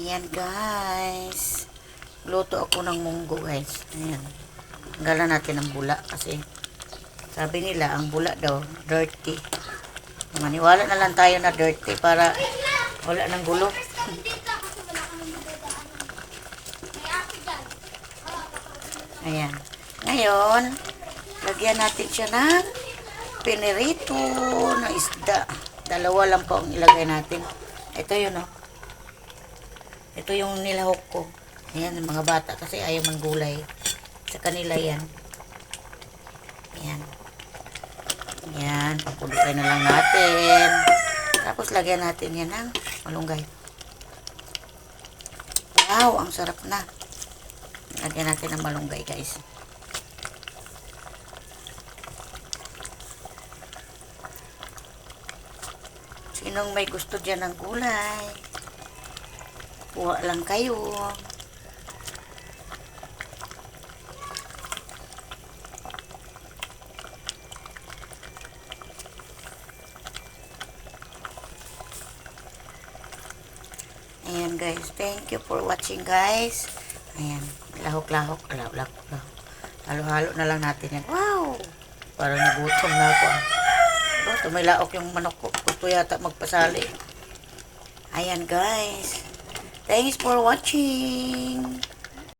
Ayan guys. Luto ako ng munggo guys. Ayan. Tanggalan natin ang bula kasi sabi nila ang bula daw dirty. Maniwala na lang tayo na dirty para wala ng gulo. Ayan. Ngayon, lagyan natin siya ng pinirito na isda. Dalawa lang po ang ilagay natin. Ito yun, oh. Ito yung nilahok ko. Ayan, mga bata kasi ayaw man gulay. Sa kanila yan. Ayan. Ayan, papuluin na lang natin. Tapos lagyan natin yan ng malunggay. Wow, ang sarap na. Lagyan natin ng malunggay guys. Sinong may gusto dyan ng gulay? Kuha lang kayo. Ayan guys, thank you for watching guys. Ayan, lahok-lahok. Halo-halo na lang natin yan. Wow! Parang nagutom na ako. Tumilaok yung manok ko. Gusto yata magpasali. Ayan guys. Thanks for watching.